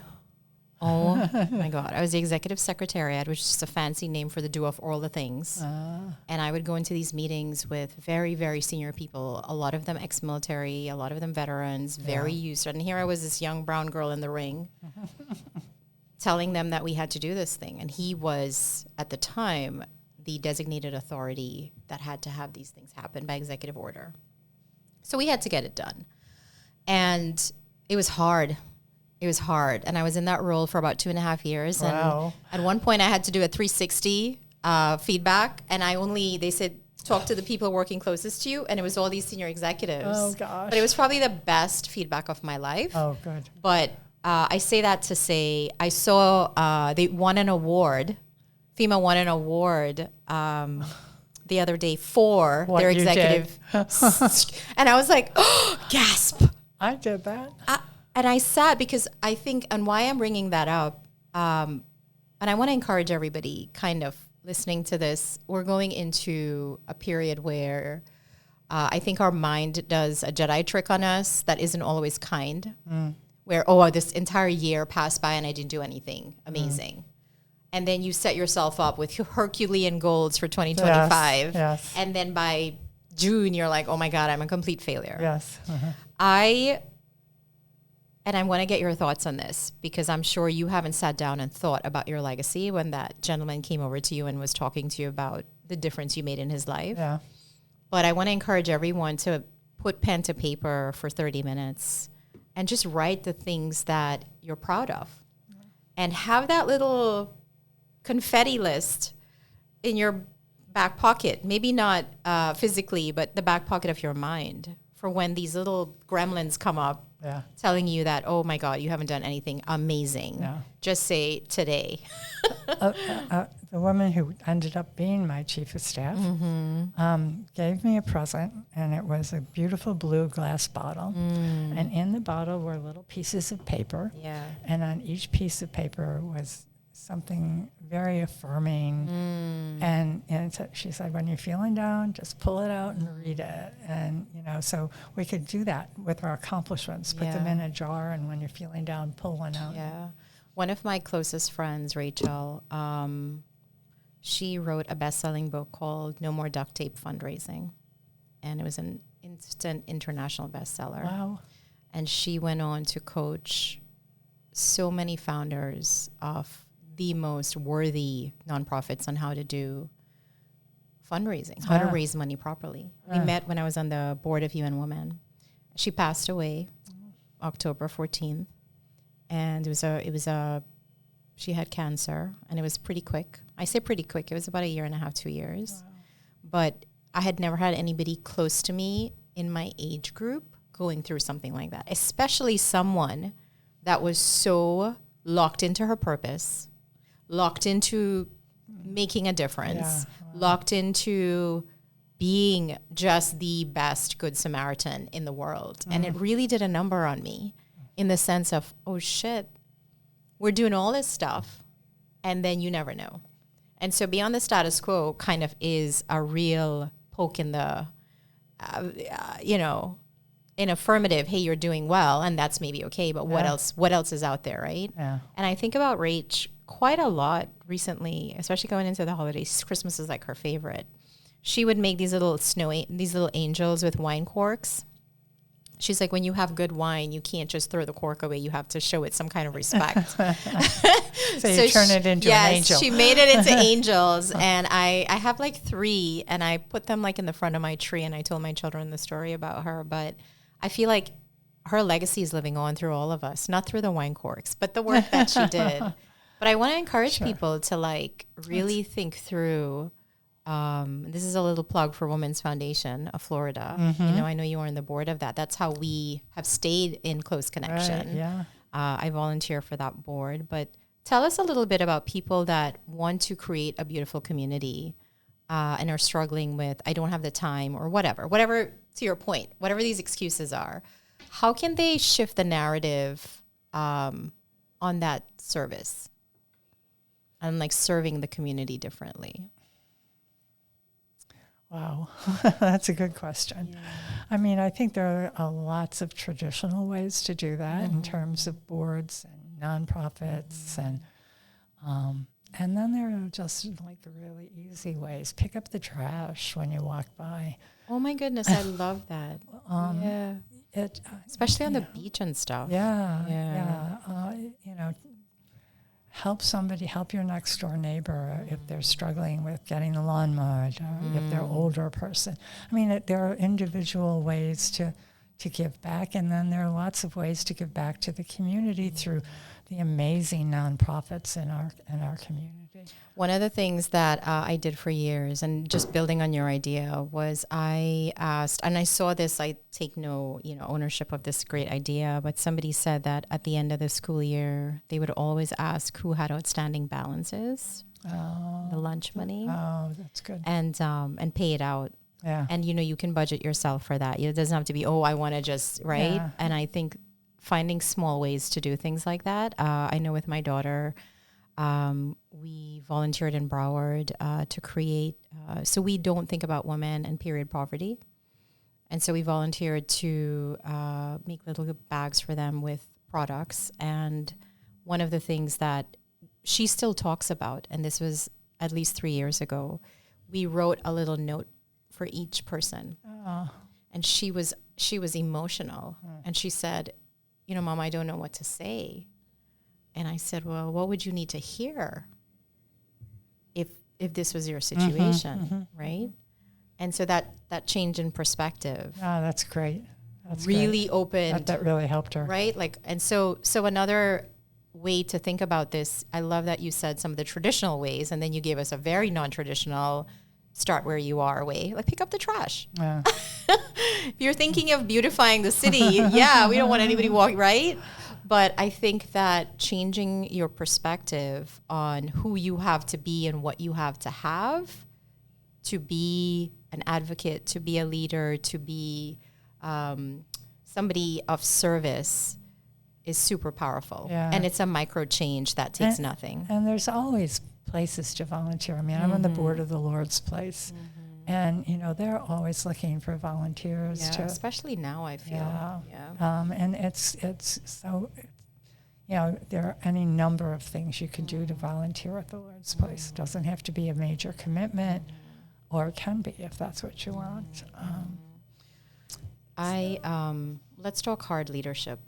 oh my God. I was the executive secretariat, which is just a fancy name for the do of all the things. And I would go into these meetings with very, very senior people, a lot of them ex-military, a lot of them veterans, very used. And here I was, this young brown girl in the ring, telling them that we had to do this thing. And he was, at the time, the designated authority that had to have these things happen by executive order. So we had to get it done. And it was hard. It was hard. And I was in that role for about 2.5 years. Wow. And at one point I had to do a 360 feedback. And they said, talk to the people working closest to you. And it was all these senior executives. Oh, gosh. But it was probably the best feedback of my life. Oh, good. But I say that to say, I saw they won an award. FEMA won an award the other day for What their you executive. And I was like, oh, gasp. I did that. And I sat because I think, and why I'm bringing that up, and I want to encourage everybody kind of listening to this, we're going into a period where I think our mind does a Jedi trick on us that isn't always kind, where, this entire year passed by and I didn't do anything amazing. And then you set yourself up with Herculean goals for 2025. Yes. And then by June, you're like, oh my God, I'm a complete failure. Yes. I And I want to get your thoughts on this because I'm sure you haven't sat down and thought about your legacy when that gentleman came over to you and was talking to you about the difference you made in his life. Yeah. But I want to encourage everyone to put pen to paper for 30 minutes and just write the things that you're proud of. And have that little confetti list in your back pocket. Maybe not physically, but the back pocket of your mind for when these little gremlins come up. Yeah. Telling you that, oh my God, you haven't done anything amazing. Yeah. Just say today. The woman who ended up being my chief of staff gave me a present, and it was a beautiful blue glass bottle. And in the bottle were little pieces of paper. Yeah. And on each piece of paper was something very affirming. And she said, when you're feeling down, just pull it out and read it. And, so we could do that with our accomplishments, put them in a jar, and when you're feeling down, pull one out. Yeah. One of my closest friends, Rachel, she wrote a best-selling book called No More Duct Tape Fundraising. And it was an instant international bestseller. Wow. And she went on to coach so many founders of the most worthy nonprofits on how to do fundraising, how to raise money properly. We met when I was on the board of UN Women. She passed away October 14th, and she had cancer, and it was pretty quick. I say pretty quick. It was about 1.5 years, 2 years. Wow. But I had never had anybody close to me in my age group going through something like that, especially someone that was so locked into her purpose, locked into making a difference, locked into being just the best Good Samaritan in the world. And it really did a number on me in the sense of, oh shit, we're doing all this stuff and then you never know. And so Beyond the Status Quo kind of is a real poke in the, in affirmative, hey, you're doing well, and that's maybe okay, but what else is out there, right? Yeah. And I think about Rach quite a lot recently, especially going into the holidays. Christmas is like her favorite. She would make these little angels with wine corks. She's like, when you have good wine, you can't just throw the cork away. You have to show it some kind of respect. So you turn it into an angel. She made it into angels. And I have like 3, and I put them like in the front of my tree, and I told my children the story about her. But I feel like her legacy is living on through all of us, not through the wine corks, but the work that she did. But I want to encourage people to like really think through. This is a little plug for Women's Foundation of Florida. I know you are on the board of that. That's how we have stayed in close connection. Right, yeah. I volunteer for that board. But tell us a little bit about people that want to create a beautiful community and are struggling with, I don't have the time or whatever, to your point, whatever these excuses are. How can they shift the narrative on that service and like serving the community differently? Wow, that's a good question. Yeah. I mean, I think there are lots of traditional ways to do that in terms of boards and nonprofits, and then there are just like the really easy ways. Pick up the trash when you walk by. Oh my goodness, I love that. Especially on the beach and stuff. Help your next door neighbor if they're struggling with getting the lawn mowed, or if they're an older person. I mean, there are individual ways to give back, and then there are lots of ways to give back to the community through the amazing nonprofits in our community. One of the things that I did for years, and just building on your idea, was I asked, and I saw this, I take no ownership of this great idea, but somebody said that at the end of the school year, they would always ask who had outstanding balances, the lunch money. Oh, that's good. And pay it out. Yeah. And, you can budget yourself for that. It doesn't have to be, I want to just, right? Yeah. And I think finding small ways to do things like that. I know with my daughter, we volunteered in Broward to create, so we don't think about women and period poverty. And so we volunteered to make little bags for them with products. And one of the things that she still talks about, and this was at least 3 years ago, we wrote a little note for each person. Oh. And she was emotional. And she said, Mom, I don't know what to say. And I said, well, what would you need to hear if this was your situation, right? And so that change in perspective. Oh, that's great. That's really great. opened. That really helped her. Right? So another way to think about this, I love that you said some of the traditional ways, and then you gave us a very non-traditional start where you are way, like pick up the trash. Yeah. If you're thinking of beautifying the city, yeah, we don't want anybody walking, right? But I think that changing your perspective on who you have to be and what you have to be an advocate, to be a leader, to be somebody of service is super powerful. Yeah. And it's a micro change that takes nothing. And there's always places to volunteer. I mean, I'm on the board of the Lord's Place. And, they're always looking for volunteers to, especially now, I feel. And it's so, there are any number of things you can do to volunteer at the Lord's Place. It doesn't have to be a major commitment, or it can be if that's what you want. Let's talk hard leadership,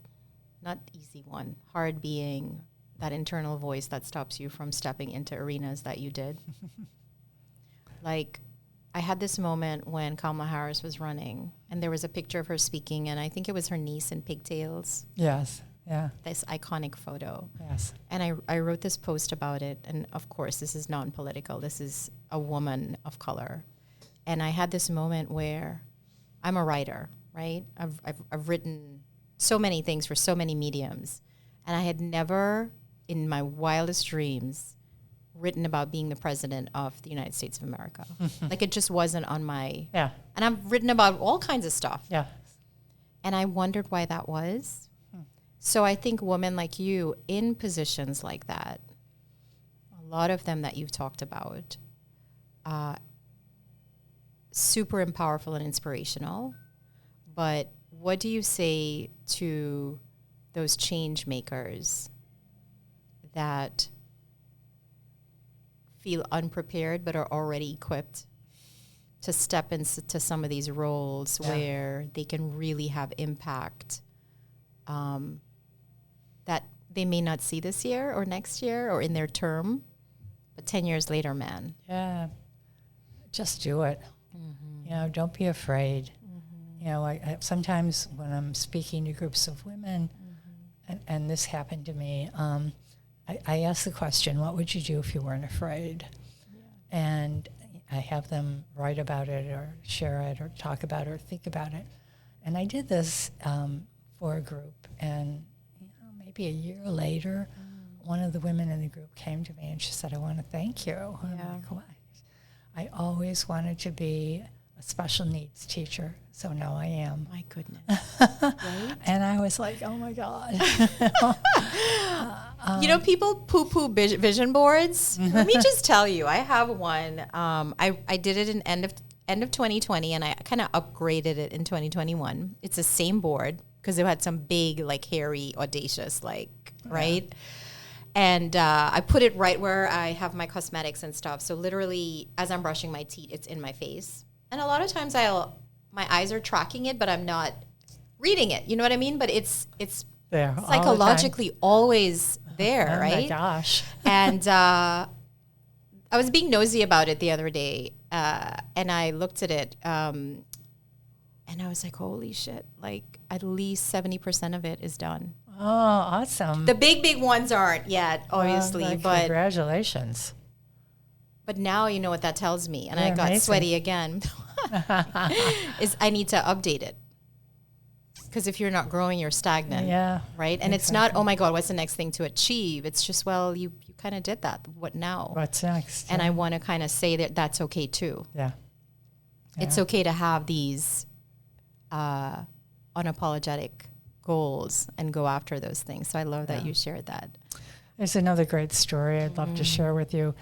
not easy one. Hard being that internal voice that stops you from stepping into arenas that you did. Like, I had this moment when Kamala Harris was running, and there was a picture of her speaking, and I think it was her niece in pigtails. Yes, yeah. This iconic photo. Yes. And I wrote this post about it, and of course, this is non-political. This is a woman of color. And I had this moment where I'm a writer, right? I've written so many things for so many mediums, and I had never, in my wildest dreams, written about being the president of the United States of America. Like, it just wasn't on my... Yeah. And I've written about all kinds of stuff. Yeah. And I wondered why that was. So I think women like you in positions like that, a lot of them that you've talked about, super powerful and inspirational. But what do you say to those change makers that feel unprepared but are already equipped to step into some of these roles where they can really have impact that they may not see this year or next year or in their term, but 10 years later, man. Yeah. Just do it. Don't be afraid. I sometimes when I'm speaking to groups of women, and this happened to me, I ask the question, what would you do if you weren't afraid? Yeah. And I have them write about it or share it or talk about it or think about it. And I did this for a group. And maybe a year later, one of the women in the group came to me and she said, I want to thank you. And I'm like, what? I always wanted to be a special needs teacher, so now I am. My goodness. Right? And I was like, oh my God. People poo-poo vision boards. Let me just tell you, I have one. I did it in end of 2020, and I kind of upgraded it in 2021. It's the same board because it had some big, like, hairy, audacious, right? And I put it right where I have my cosmetics and stuff. So literally, as I'm brushing my teeth, it's in my face. And a lot of times my eyes are tracking it, but I'm not reading it. You know what I mean? But it's there psychologically always there, right? Oh my gosh. And I was being nosy about it the other day, and I looked at it, and I was like, holy shit, like at least 70% of it is done. Oh, awesome. The big ones aren't yet, obviously, but congratulations. But now you know what that tells me, and Yeah, I got amazing. sweaty again, is I need to update it. Because if you're not growing, you're stagnant. Yeah. Right? And it's not, oh my God, what's the next thing to achieve? It's just, well, you kind of did that. What now? What's next? And I want to kind of say that that's okay too. Yeah. It's okay to have these unapologetic goals and go after those things. So I love that you shared that. There's another great story I'd love to share with you.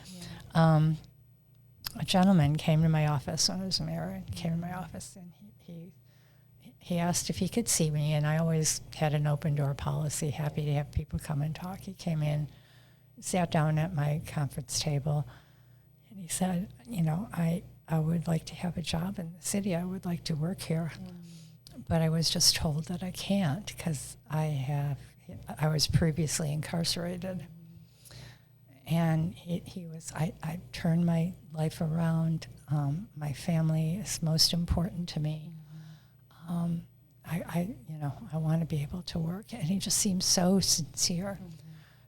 A gentleman came to my office when I was married, came to my office, and he asked if he could see me, and I always had an open door policy, happy to have people come and talk. He came in, sat down at my conference table, and he said, I would like to have a job in the city. I would like to work here. but I was just told that I can't because I was previously incarcerated. And I turned my life around. My family is most important to me. I want to be able to work. And he just seemed so sincere.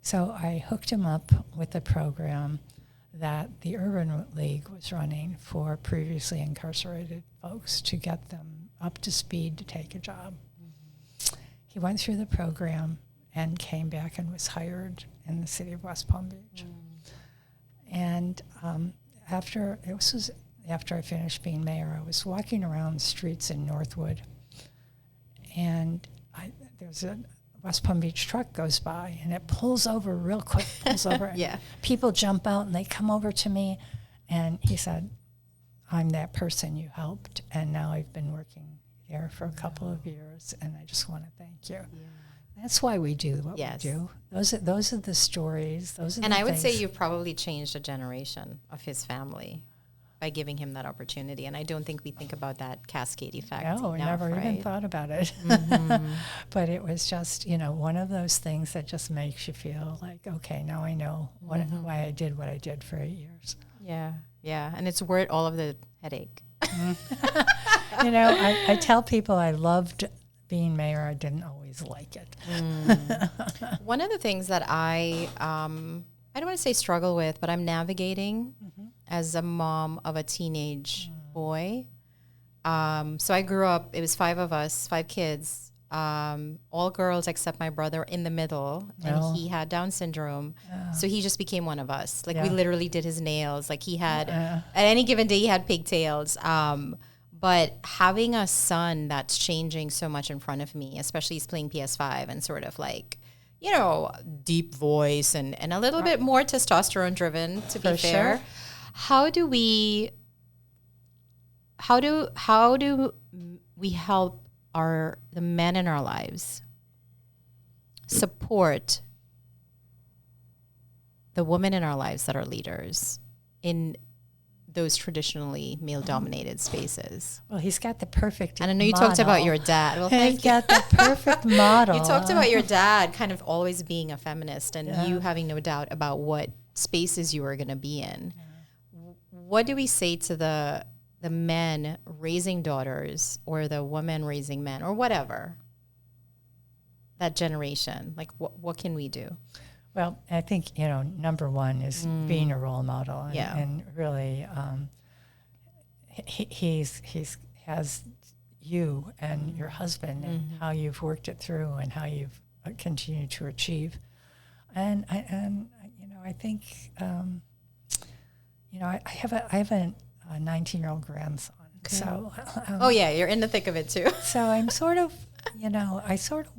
So I hooked him up with a program that the Urban League was running for previously incarcerated folks to get them up to speed to take a job. He went through the program and came back and was hired in the city of West Palm Beach. And after I finished being mayor, I was walking around the streets in Northwood, and there's a West Palm Beach truck goes by, and it pulls over real quick, Yeah. People jump out, and they come over to me, and he said, I'm that person you helped, and now I've been working there for a couple of years, and I just want to thank you. Yeah. That's why we do what we do. Those are the stories. And I would say you've probably changed a generation of his family by giving him that opportunity. And I don't think we think about that cascade effect. No, I never even thought about it. But it was just, one of those things that just makes you feel like, okay, now I know why I did what I did for 8 years. Yeah, yeah. And it's worth all of the headache. I tell people I loved being mayor. I didn't always like it. One of the things that I don't want to say struggle with, but I'm navigating as a mom of a teenage boy. So I grew up, it was 5 of us, 5 kids, all girls except my brother in the middle, and he had Down syndrome. So he just became one of us. Like we literally did his nails. Like he had, at any given day, he had pigtails. But having a son that's changing so much in front of me, especially he's playing PS5 and sort of like, deep voice and a little bit more testosterone driven, to be fair. Sure. How do we help the men in our lives support the women in our lives that are leaders in those traditionally male-dominated spaces? Well, he's got the perfect And I know you talked about your dad. Well, he's got the perfect model. You talked about your dad kind of always being a feminist and you having no doubt about what spaces you were going to be in. Yeah. What do we say to the men raising daughters or the women raising men or whatever, that generation? Like, what can we do? Well, I think, number one is being a role model. And really, he has you and your husband and how you've worked it through and how you've continued to achieve. And I think, I have a 19-year-old grandson. Okay. So, you're in the thick of it too. So I'm sort of, I sort of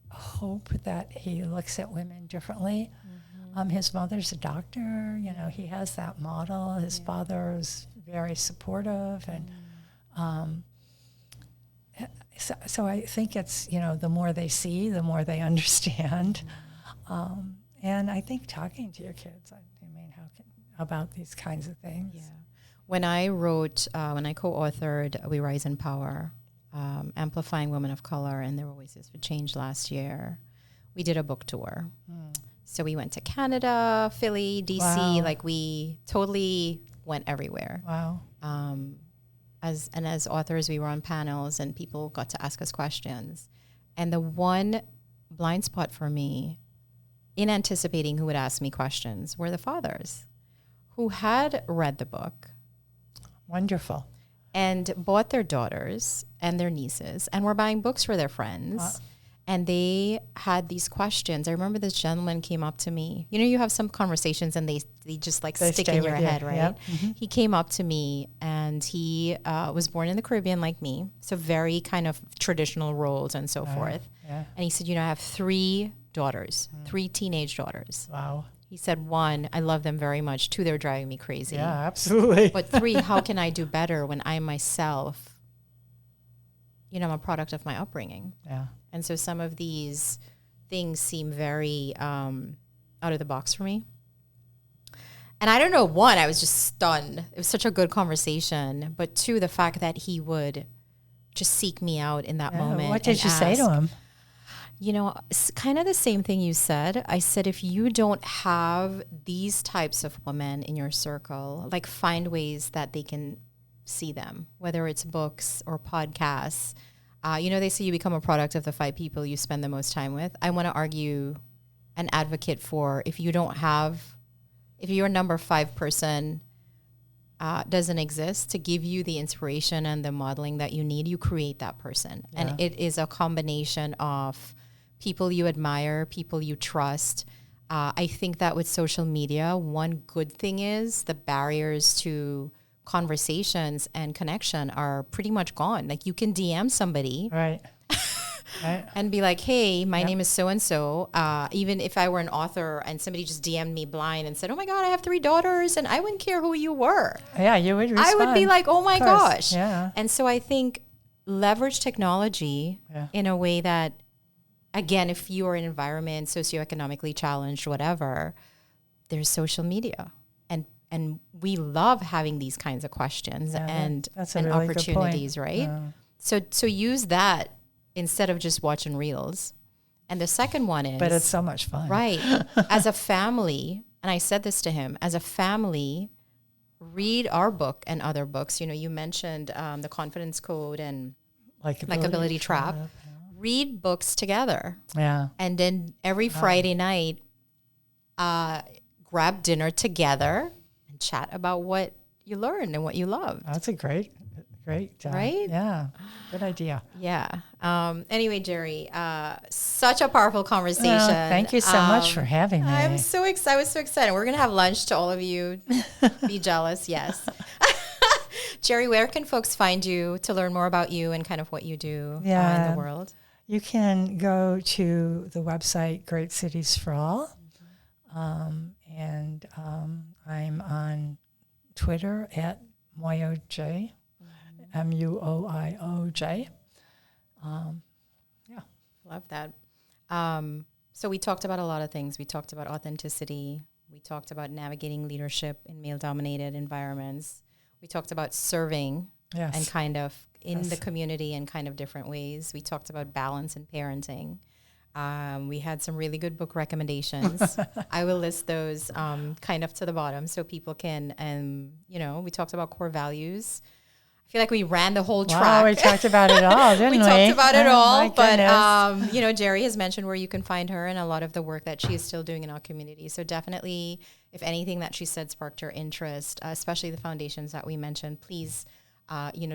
hope that he looks at women differently. His mother's a doctor, he has that model. His father is very supportive, and so I think it's, the more they see, the more they understand. And I think talking to your kids, about these kinds of things. Yeah. When I co-authored We Rise in Power, Amplifying Women of Color and Their Voices for Change last year, we did a book tour. So we went to Canada, Philly, DC. Wow. Like we totally went everywhere. Wow. As authors, we were on panels and people got to ask us questions. And the one blind spot for me in anticipating who would ask me questions were the fathers who had read the book. Wonderful. And bought their daughters and their nieces and were buying books for their friends. Wow. And they had these questions. I remember this gentleman came up to me. You have some conversations and they just stick in your head, right? Yep. Mm-hmm. He came up to me and he was born in the Caribbean like me. So very kind of traditional roles and so forth. Yeah. And he said, I have 3 daughters, 3 teenage daughters. Wow. He said, 1, I love them very much. 2, they're driving me crazy. Yeah, absolutely. But 3, how can I do better when I myself, I'm a product of my upbringing. Yeah. And so some of these things seem very out of the box for me. And I don't know, 1, I was just stunned. It was such a good conversation. But 2, the fact that he would just seek me out in that Yeah, moment. what did you say to him? Kind of the same thing you said. I said, if you don't have these types of women in your circle, like find ways that they can see them, whether it's books or podcasts. They say you become a product of the 5 people you spend the most time with. I want to argue an advocate for if your number 5 person doesn't exist to give you the inspiration and the modeling that you need, you create that person. Yeah. And it is a combination of people you admire, people you trust. I think that with social media, one good thing is the barriers to conversations and connection are pretty much gone. Like you can DM somebody. Right. And be like, hey, my name is so-and-so. Even if I were an author and somebody just DM'd me blind and said, oh my God, I have 3 daughters, and I wouldn't care who you were. Yeah, you would respond. I would be like, oh my gosh. Yeah. And so I think leverage technology in a way that, again, if you are in an environment, socioeconomically challenged, whatever, there's social media. And we love having these kinds of questions and really opportunities, right? Yeah. So use that instead of just watching reels. And the second one is... But it's so much fun. Right. As a family, and I said this to him, as a family, read our book and other books. You mentioned The Confidence Code and Likability Trap. Read books together. Yeah. And then every Friday night, grab dinner together and chat about what you learned and what you loved. That's a great, right? Yeah. Good idea. Yeah. Anyway, Jeri, such a powerful conversation. Thank you so much for having me. I'm so excited. I was so excited. We're going to have lunch to all of you. Be jealous. Yes. Jeri, where can folks find you to learn more about you and kind of what you do in the world? You can go to the website Great Cities for All. And I'm on Twitter at MoioJ, MUOIOJ. Love that. So we talked about a lot of things. We talked about authenticity. We talked about navigating leadership in male-dominated environments. We talked about serving and kind of in the community in kind of different ways. We talked about balance and parenting. We had some really good book recommendations. I will list those kind of to the bottom so people can, we talked about core values. I feel like we ran the whole track. Wow, we talked about it all, didn't we? We talked about it all. But, goodness. Jeri has mentioned where you can find her and a lot of the work that she is still doing in our community. So definitely, if anything that she said sparked her interest, especially the foundations that we mentioned, please,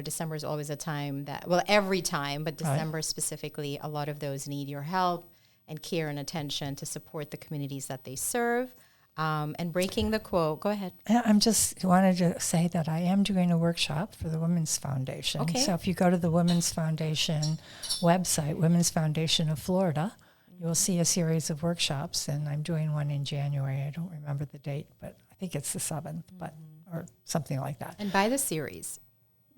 December is always a time that, well, every time, but December specifically, a lot of those need your help and care and attention to support the communities that they serve. And breaking the quote. Go ahead. I'm just wanted to say that I am doing a workshop for the Women's Foundation. Okay. So if you go to the Women's Foundation website, Women's Foundation of Florida, you'll see a series of workshops, and I'm doing one in January. I don't remember the date, but I think it's the 7th, or something like that. And by the series.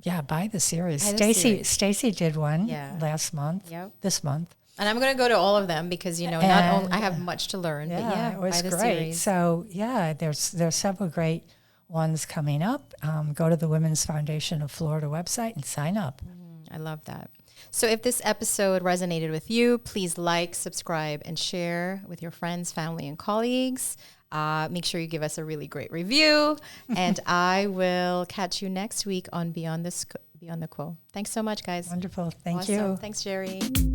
Yeah, by the series. Stacey did one last month. This month. And I'm going to go to all of them because, not only I have much to learn, but it was by the great. series. So, there's several great ones coming up. Go to the Women's Foundation of Florida website and sign up. I love that. So if this episode resonated with you, please like, subscribe, and share with your friends, family, and colleagues. Make sure you give us a really great review. And I will catch you next week on Beyond the Quo. Thanks so much, guys. Wonderful. Thank awesome. you. Thanks, Jeri.